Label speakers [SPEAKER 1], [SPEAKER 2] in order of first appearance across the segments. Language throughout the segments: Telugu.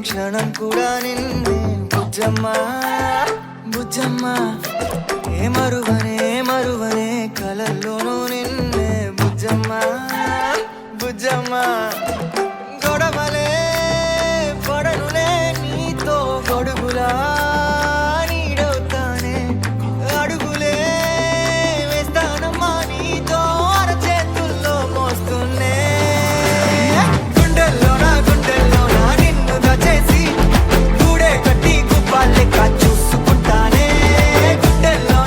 [SPEAKER 1] క్షణం కూడా నిన్నే బుజ్జమ్మ బుజ్జమ్మ ఏ మరువనే కలల్లోనూ నిన్నే బుజ్జమ్మ బుజ్జమ్మ గొడవలే పడనులే నీతో గొడుగులా నీడవుతానే అడుగులే వేస్తానమ్మా నీతో అరచేతుల్లో మోస్తున్నే గుండెల్లో నా నిన్ను దచేసి గూడే కట్టి గుప్పాలెక్క చూసుకుంటానే గుండెల్లో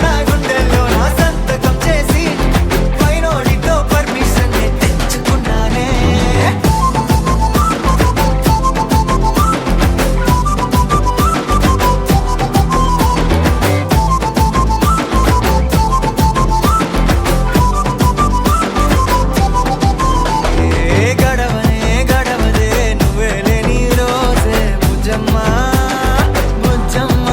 [SPEAKER 1] నా సంతకం చేసి పైనోడితో పర్మిషన్ తెచ్చుకున్నానే గడవదే నువ్వే లేని రోజే బుజ్జమ్మ బుజ్జమ్మ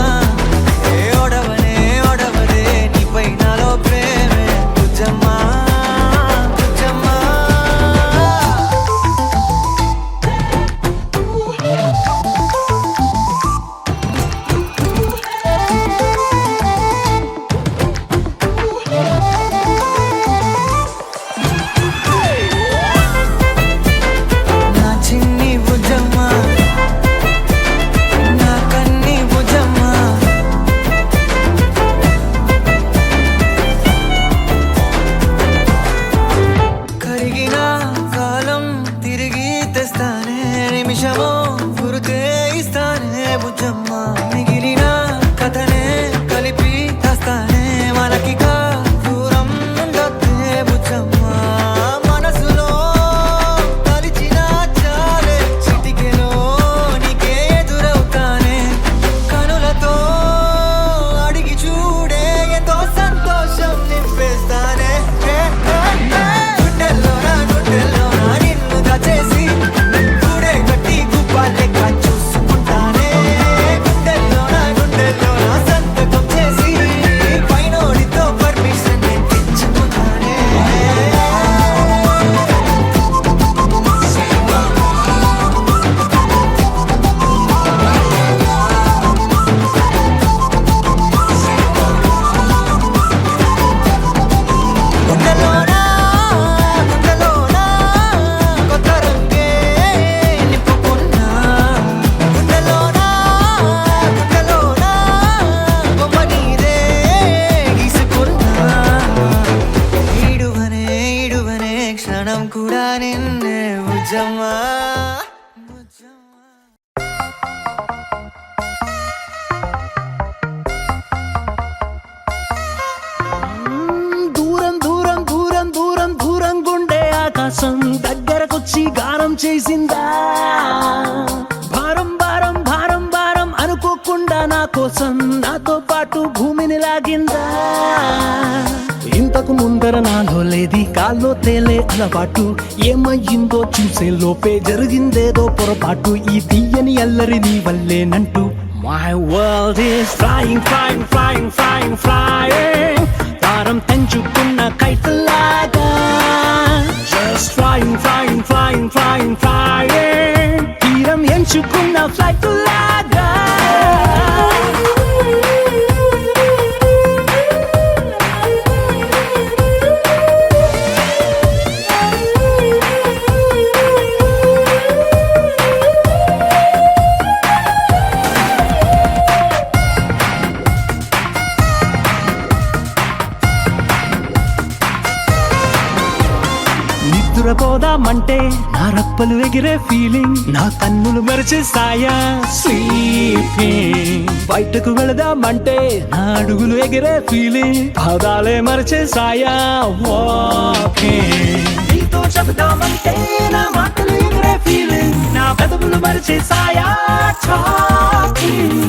[SPEAKER 1] ఏ ఒడవదే నీపై నాలో ప్రేమే బుజ్జమ్మ బుజ్జమ్మ నా చిన్ని బుజ్జమ్మ నా కన్ని బుజ్జమ్మ కరిగిన కాలం తిరిగి తెస్తానే నిమిషమో గుర్తే ఇస్తానే బుజ్జమ్మ మిగిలిన కథనే కలిపి తెస్తానే మనకిక దూరం ఉండొద్దే బుజ్జమ్మ మనసులో తలిచిన చాలే చిటికెలో నీకే ఎదురవుతానే కనులతో అడిగి చూడే ఎంతో సంతోషం నింపేస్తానే గుండెల్లో నా నిన్ను దచేసి గూడే కట్టి గుప్పాలెక్క చూసుకుంటానే గుండెల్లో నా సంతకం చేసి పైనోడితో పర్మిషన్ తెచ్చుకున్నానే గుండెలోనా కొత్త రంగే నింపుకున్నా గుండెలోనా బొమ్మ నీదే గీసుకున్నా ఈడువనే క్షణం కూడా నిన్నే బుజ్జమ్మ బుజ్జమ్మ
[SPEAKER 2] దూరం దూరం దూరం దూరం దూరం గుండె ఆకాశం దగ్గరకొచ్చి గానం చేసిందా భారం భారం భారం భారం అనుకోకుండా నా కోసం నాతో పాటు భూమిని లాగిందా ఇంతకు ముందర నాలో లేది కాల్లో తేలే అలవాటు ఏమయ్యిందో చూసే లోపే జరిగిందేదో పొరపాటు ఈ తీయని అల్లరి నీ వల్లేనంటూ My world is flying, flying, flying, flying, flying. దారం తెంచుకున్న కైతలాగా Just flying, flying, flying, flying, flying. తీరం ఎంచుకున్న ఫ్లైట్ లాగా నిద్రపోదామంటే నా రప్పలు ఎగిరే ఫీలింగ్ నా కన్నులు మరిచేస్తాయా స్లీపింగ్ బయటకు వెళదామంటే నా అడుగులు ఎగిరే ఫీలింగ్ పాదాలే మరిచేస్తాయా వాకింగ్ నీతో చెబుదామంటే నా మాటలు ఎగిరే ఫీలింగ్ నా పెదవులు మరిచేస్తాయా టాకింగ్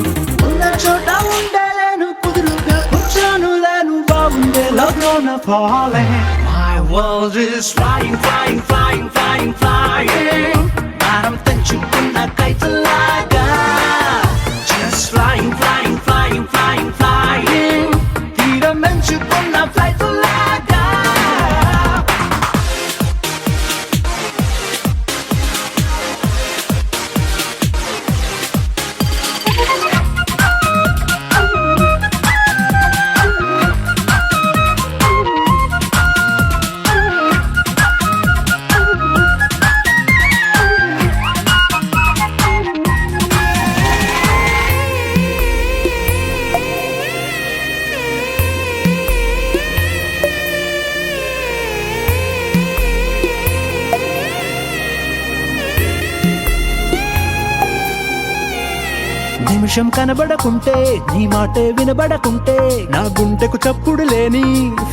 [SPEAKER 2] ఉన్న చోట ఉండలేను కుదురుగా కూర్చోను లేను బాగుండే love లోన falling My world is flying, flying, flying, flying, flying. భారం తెంచుకున్న కైతలాగా Just flying, flying, flying, flying, flying. తీరం ఎంచుకున్న ఫ్లైట్ లాగా నిమిషం కనబడకుంటే నీ మాటే వినబడకుంటే నా గుండెకు చప్పుడు లేని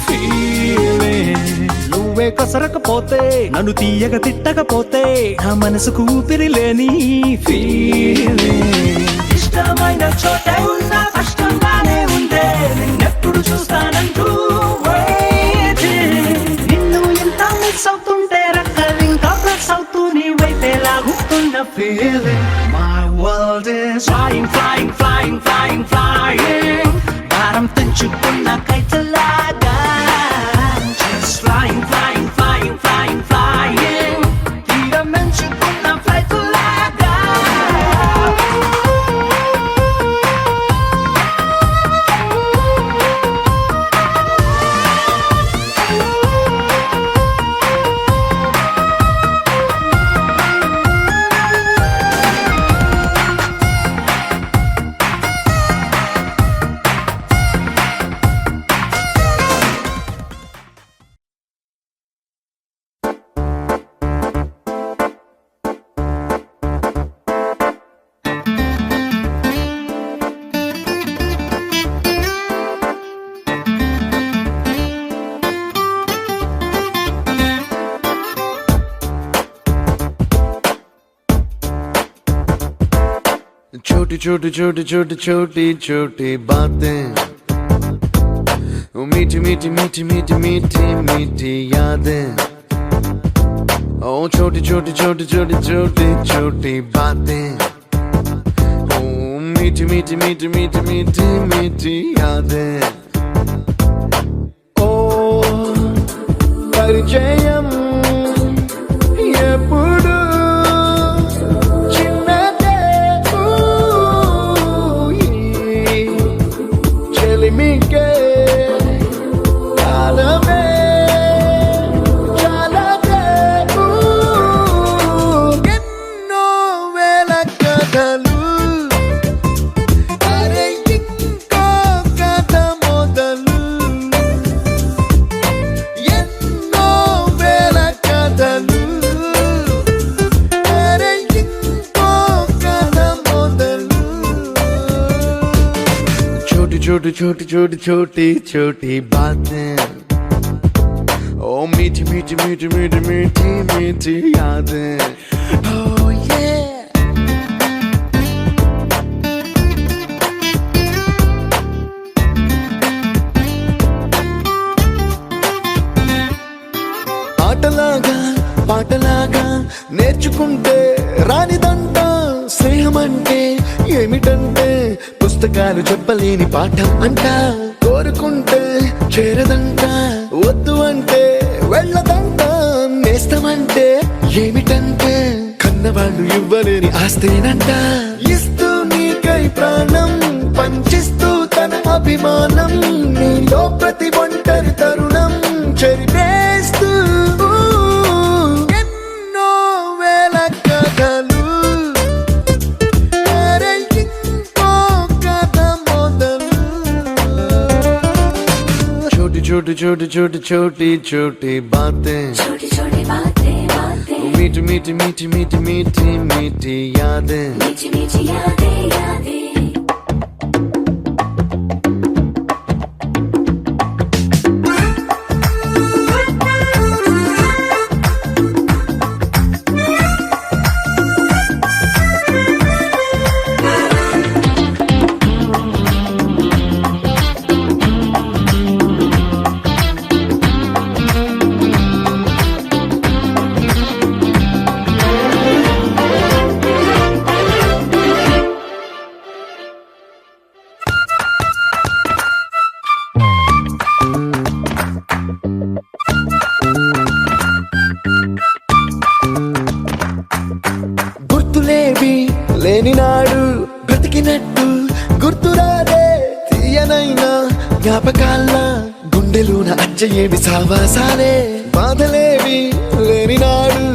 [SPEAKER 2] ఫీలింగ్ నువ్వే కసరకపోతే నన్ను తీయగ తిట్టకపోతే నా మనసుకు ఊపిరి లేని ఫీలింగ్ ఇష్టమైన చోటే ఉన్నా కష్టంగానే ఉందే నిన్నెప్పుడు చూస్తానంటూ waiting. నిన్ను ఎంత మిస్ అవుతుంటే రక్కలు ఇంకా ప్లస్ అవుతూ నీ వైపే లాగుతున్న feeling My world is flying, flying, flying, flying, flying భారం తెంచుకున్న కైతలాగా Just flying, flying, flying, flying, flying తీరం ఎంచుకున్న ఫ్లైట్ లాగా
[SPEAKER 3] छोटी छोटी छोटी छोटी छोटी छोटी बातें वो मीठी मीठी मीठी मीठी मीठी मीठी यादें ओ छोटी छोटी छोटी छोटी छोटी छोटी बातें ओ मीठी मीठी मीठी मीठी मीठी मीठी यादें ओ परिचयम ఎప్పుడు చెలిమికే కాలమే చాలదే ఎన్నో వేల కథలు అరే ఇంకో కథ మొదలు ఎన్నో వేల కథలు అరే ఇంకో కథ మొదలు छोटी छोटी छोटी छोटी छोटी बातें ओ मीठी मीठी मीठी मीठी मीठी मीठी यादें oh yeah ఆటలాగా పాటలాగా నేర్చుకుంటే రానిదంట స్నేహమంటే ఏమిటంటే పుస్తకాలు చెప్పలేని పాఠం అంట కోరుకుంటే చేరదంట వద్దు అంటే వెళ్ళదంట నేస్తమంటే ఏమిటంటే కన్నవాళ్ళు ఇవ్వలేని ఆస్తేనంట ఇస్తూ నీకై ప్రాణం పంచిస్తూ తన అభిమానం నీలో ప్రతి ఒంటరి తరుణం చెరిపేస్తూ ఎన్నో వేల కథలు छोटी छोटी छोटी छोटी छोटी बातें
[SPEAKER 4] छोटी छोटी बातें बातें
[SPEAKER 3] मीठी मीठी मीठी मीठी मीठी मीठी यादें
[SPEAKER 4] मीठी मीठी यादें यादें
[SPEAKER 3] గుర్తులేవి లేని నాడు బ్రతికినట్టు గుర్తురాదే తీయనైనా జ్ఞాపకాల గుండెలోన అచ్చయేవి సావాసాలే బాధలేవి లేని నాడు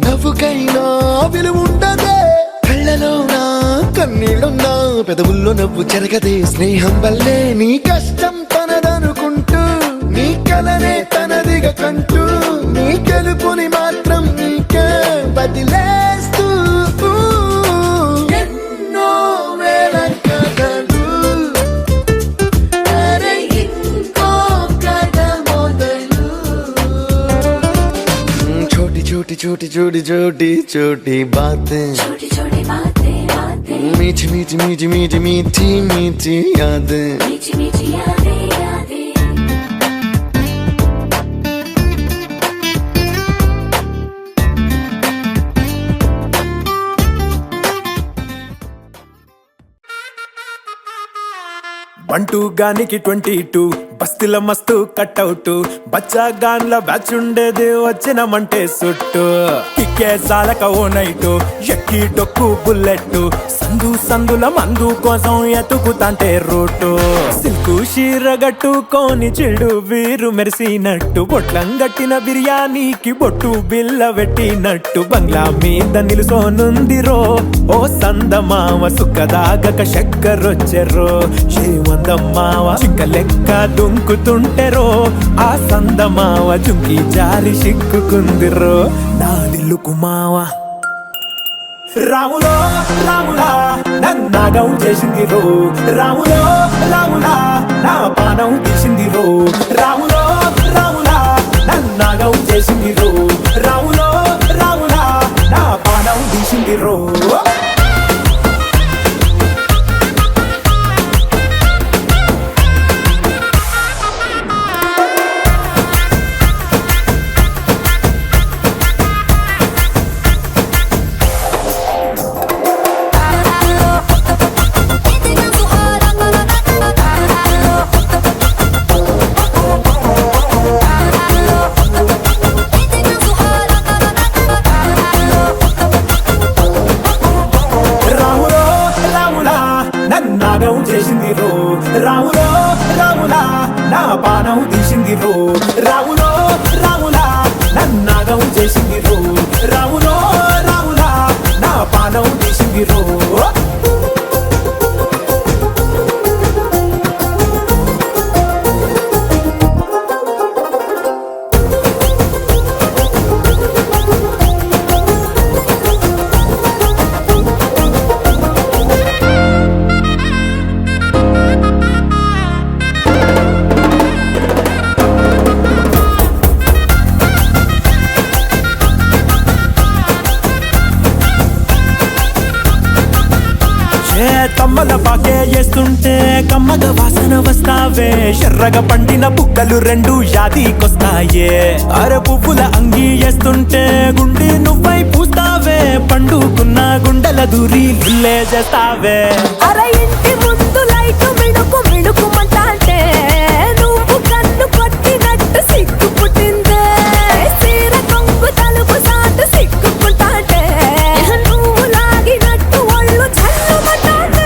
[SPEAKER 3] నవ్వుకైనా విలువుండదే కళ్ళలోనా కన్నీళ్ళున్నా పెదవుల్లో నవ్వు చెరగదే స్నేహం వల్లే నీ కష్టం తనదనుకుంటూ నీ కలనే తనదిగా కంటూ నీ గెలుపుని మాత్రం నీకే బదిలేస్తూ ఎన్నో వేల छोटी छोटी छोटी बातें
[SPEAKER 4] छोटी छोटी बातें बातें
[SPEAKER 3] मीठी मीठी मीठी मीठी मीठी मीठी यादें
[SPEAKER 4] मीठी मीठी यादें यादें
[SPEAKER 5] బంటూ గానికి 22 బస్తీల మస్తు కట్అవుట్ బచ్చా గాన్ల బ్యాచ్ ఉండేది వచ్చినమంటే సుట్టు కిక్కే సాలక ఓ నైటు ఎక్కి డొక్కు బుల్లెట్ సందు సందుల మందు కోసం ఎతుకుతాంటే రూటు సిల్కు షీరగట్టుకోని చెడు వీరు మెరిసినట్టు బొట్లం గట్టిన బిర్యానీకి బొట్టు బిల్ల పెట్టినట్టు బంగ్లా మీద నిలుసోనుందిరో ఓ సందమావ సుక్కదాగక చక్కరొచ్చెరో శ్రీమందమ్మావ చింక లెక్క దుంకుతుంటెరో ఆ సందమావ చుంకి జారి సిక్కుకుందిరో నా దిల్లుకు మావా రాములో రాములా నన్నాగం చేసింది రో రాములో రాములా నా పానం తీసింది రో రాములో రాములా నన్నాగం చేసింది రో రాములో రాములా నా పానం తీసింది రో నాగం చేసింది రో రాములో రాములా నా పానం తీసింది రో రాములో రాములా నన్నాగం చేసింది రో రాములో రాములా నా పానం తీసింది రో తమ్మల పాకే వేస్తుంటే కమ్మగ వాసన వస్తావే ఎర్రగా పండిన బుక్కలు రెండు యాదికొస్తాయే అర పువ్వుల అంగి వేస్తుంటే గుండి నువ్వై పూస్తావే పండుకున్న గుండెల దూరి లుల్లే చేస్తావే
[SPEAKER 6] అర ఇంటి ముందు లైట్ మిడుకు మిడుకుమంటే నువ్వు కన్ను కొట్టినట్టు సిగ్గు పుట్టిందే సీర కొంగు తలుపు సాటు సిగ్గుకుంటాంటే నువ్వు లాగినట్టు ఒళ్ళు చల్లుమంటాంటే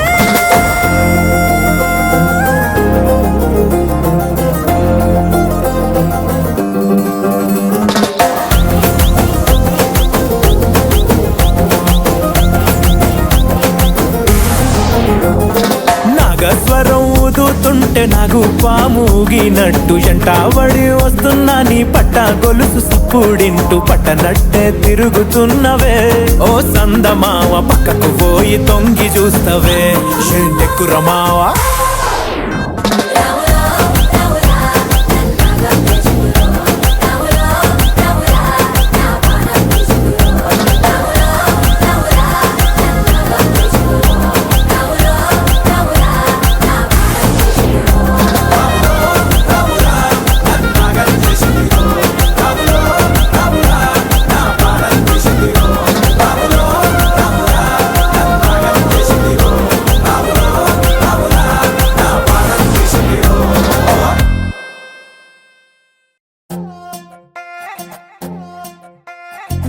[SPEAKER 5] నాగస్వరం ఊదుతుంటే నాకు పాముగినట్టు ఎంటావడి వస్తున్నా నీ పట్ట గొలుసు సప్పుడింటూ పట్టనట్టే తిరుగుతున్నవే ఓ సందమావ పక్కకు పోయి తొంగి చూస్తవే షెండెక్కురమావా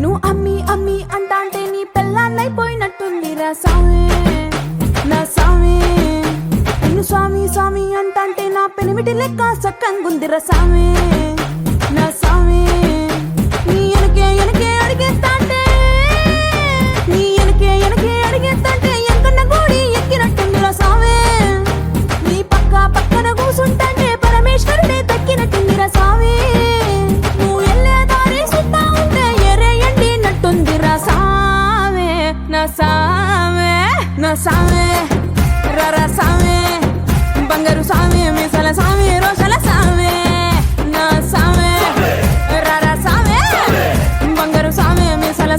[SPEAKER 6] నువ్వు అమ్మి అమ్మి అంటాంటే నీ పెళ్ళాన్నైపోయినట్టుంది రా సామి నా సామి నిన్ను స్వామి స్వామి అంటాంటే నా పెనిమిటి లెక్క సక్కంగుంది రా సామి నా సామి నీ ఎనకే ఎనకే అడిగేస్తాంటే నీ ఎనకే ఎనకే అడిగేస్తాంటే ఎంకన్న గోడి ఎక్కినట్టుంది రా సామి నీ పక్క పక్కన కూసుంటాంటే పరమేశ్వరుడే దక్కినట్టుంది రా సామి నువ్వు ఎల్లే దారి సుత్తా ఉంటే ఎర్రయ్యండి రా సామే నా సామే నా సామే రరా సామే బంగారు సామే మిసల సామే రోషల సామే నా సామే రరా సామే బంగారు సామే మిసల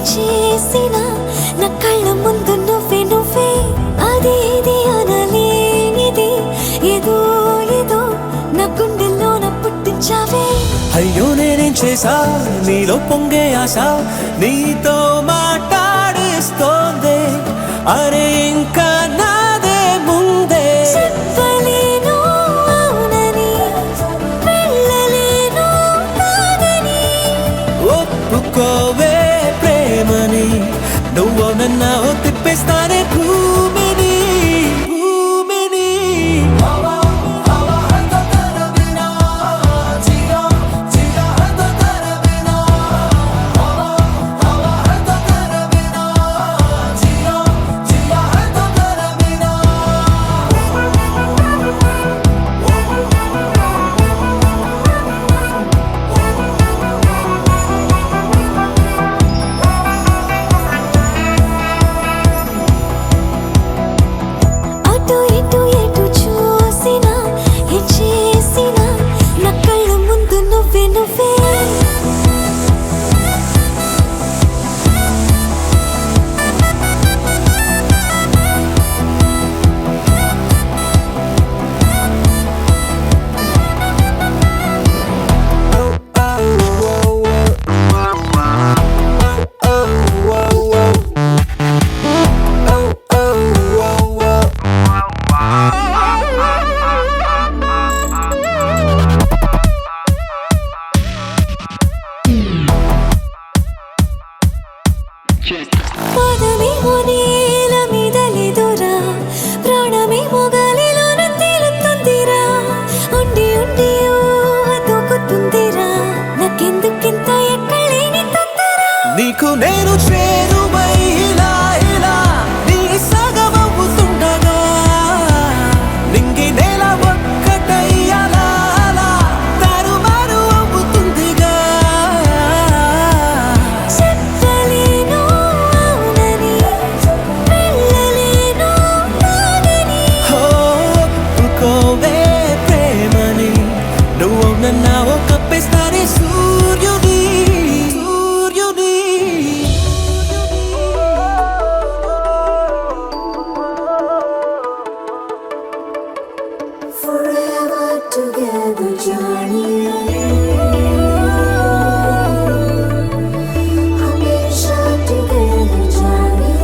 [SPEAKER 7] చేసినా నా కళ్ళ ముందు నువ్వే నువ్వే అది ఇది అనలేనిది ఏదో ఏదో నా గుండెల్లోన పుట్టించావే.
[SPEAKER 5] అయ్యో నేనేం చేసా నీలో పొంగే ఆశ నీతో మాట్లాడిస్తోంది అరే ఇంకా నాదే ముందే.
[SPEAKER 7] చెప్పలేను అవునని వెళ్ళలేను కాదని
[SPEAKER 5] ఒప్పుకోవే ప్రేమని నువ్వు నన్ను తిప్పేస్తానే భూమిని భూమిని.
[SPEAKER 7] అటు ఇటు ఎటు చూసినా ఏ చేసినా నా కళ్ళ ముందు నువ్వే నువ్వే. పాదమేమో నేల మీద లేదురా ప్రాణమేమో గాలిలోన తేలుతుందిరా ఉండి ఉండి ఊహతోకుతుందిరా నాకెందుకింత ఎక్కలేని తొందర.
[SPEAKER 5] నీకు నేను చేరువై ఇలా ఇలా నీ సగమవుతుండగా నింగి నేల ఒక్కటై అలా అలా తారుమారు అవుతుందిగా.
[SPEAKER 7] చెప్పలేను అవునని వెళ్ళలేను కాదని
[SPEAKER 5] ఒప్పుకోవే ప్రేమని నువ్వు నన్ను కప్పేస్తానే సూర్యుని సూర్యుని.
[SPEAKER 7] forever together journey हमेशा together journey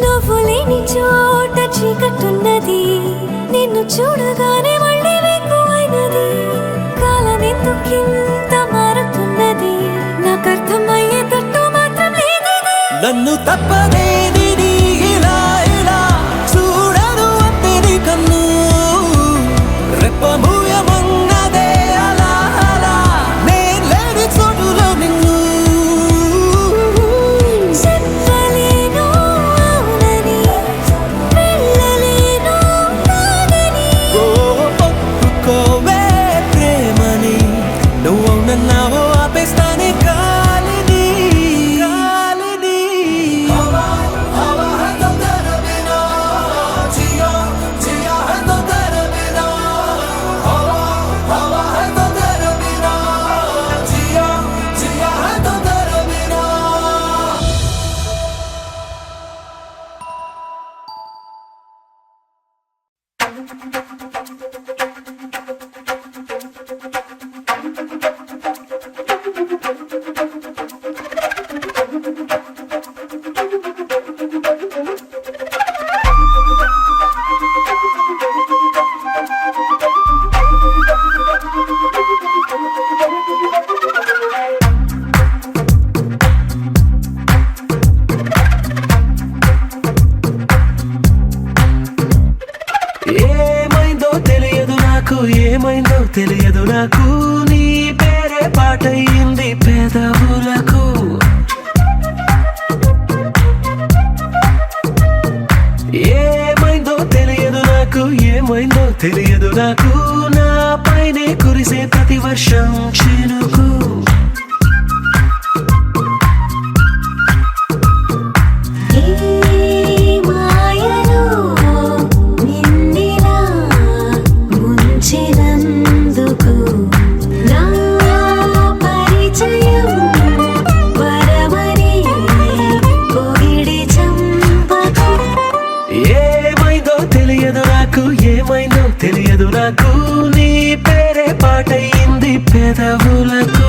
[SPEAKER 7] నువ్వు లేని చోట చీకట్టున్నది నిన్ను చూడగానే మళ్ళీ ఎక్కువైనది కాలం ఎందుకింత మారుతున్నది నాకు అర్థమయ్యేటట్టు మాత్రం లేదని.
[SPEAKER 5] నన్ను తప్పదేది నీ ఇలా ఇలా చూడను అంటే నీ కన్ను రెప్పమూయమన్నదే అలా అలా నేను లేని చోటులో నిన్ను.
[SPEAKER 7] చెప్పలేను అవునని వెళ్ళలేను కాదని
[SPEAKER 5] ఒప్పుకోవే ప్రేమని నువ్వు నన్ను ఆపేస్తానే గాలిని గాలిని. ఏమైందో తెలియదు నాకు నీ పేరే
[SPEAKER 2] పాటయింది పెదవులకు. ఏమైందో తెలియదు నాకు, ఏమైందో తెలియదు నాకు, నా పైనే కురిసే ప్రతి వర్షం చినుకు.
[SPEAKER 7] ఏ మాయలో నిన్నిలా ముంచినందుకు నా పరిచయం వరమని పొగిడి చంపకు.
[SPEAKER 2] ఏమైందో తెలియదు నాకు, ఏమైందో తెలియదు నాకు, నీ పేరే పాటయింది పెదవులకు.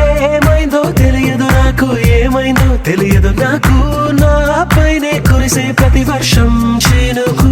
[SPEAKER 2] ఏమైందో తెలియదు నాకు, ఏమైందో తెలియదు నాకు, నా పైనే కురిసే ప్రతి వర్షం చినుకు.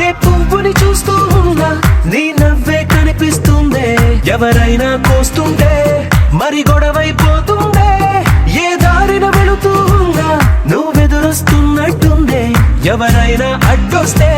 [SPEAKER 2] ఏ పువ్వుని చూస్తూ ఉన్నా నీ నవ్వే కనిపిస్తుందే, ఎవరైనా కోస్తుంటే మరి గొడవైపోతుందే, ఏ దారిన వెళుతూ ఉన్నా నువ్వెదురొస్తున్నట్టుందే, ఎవరైనా అడ్డొస్తే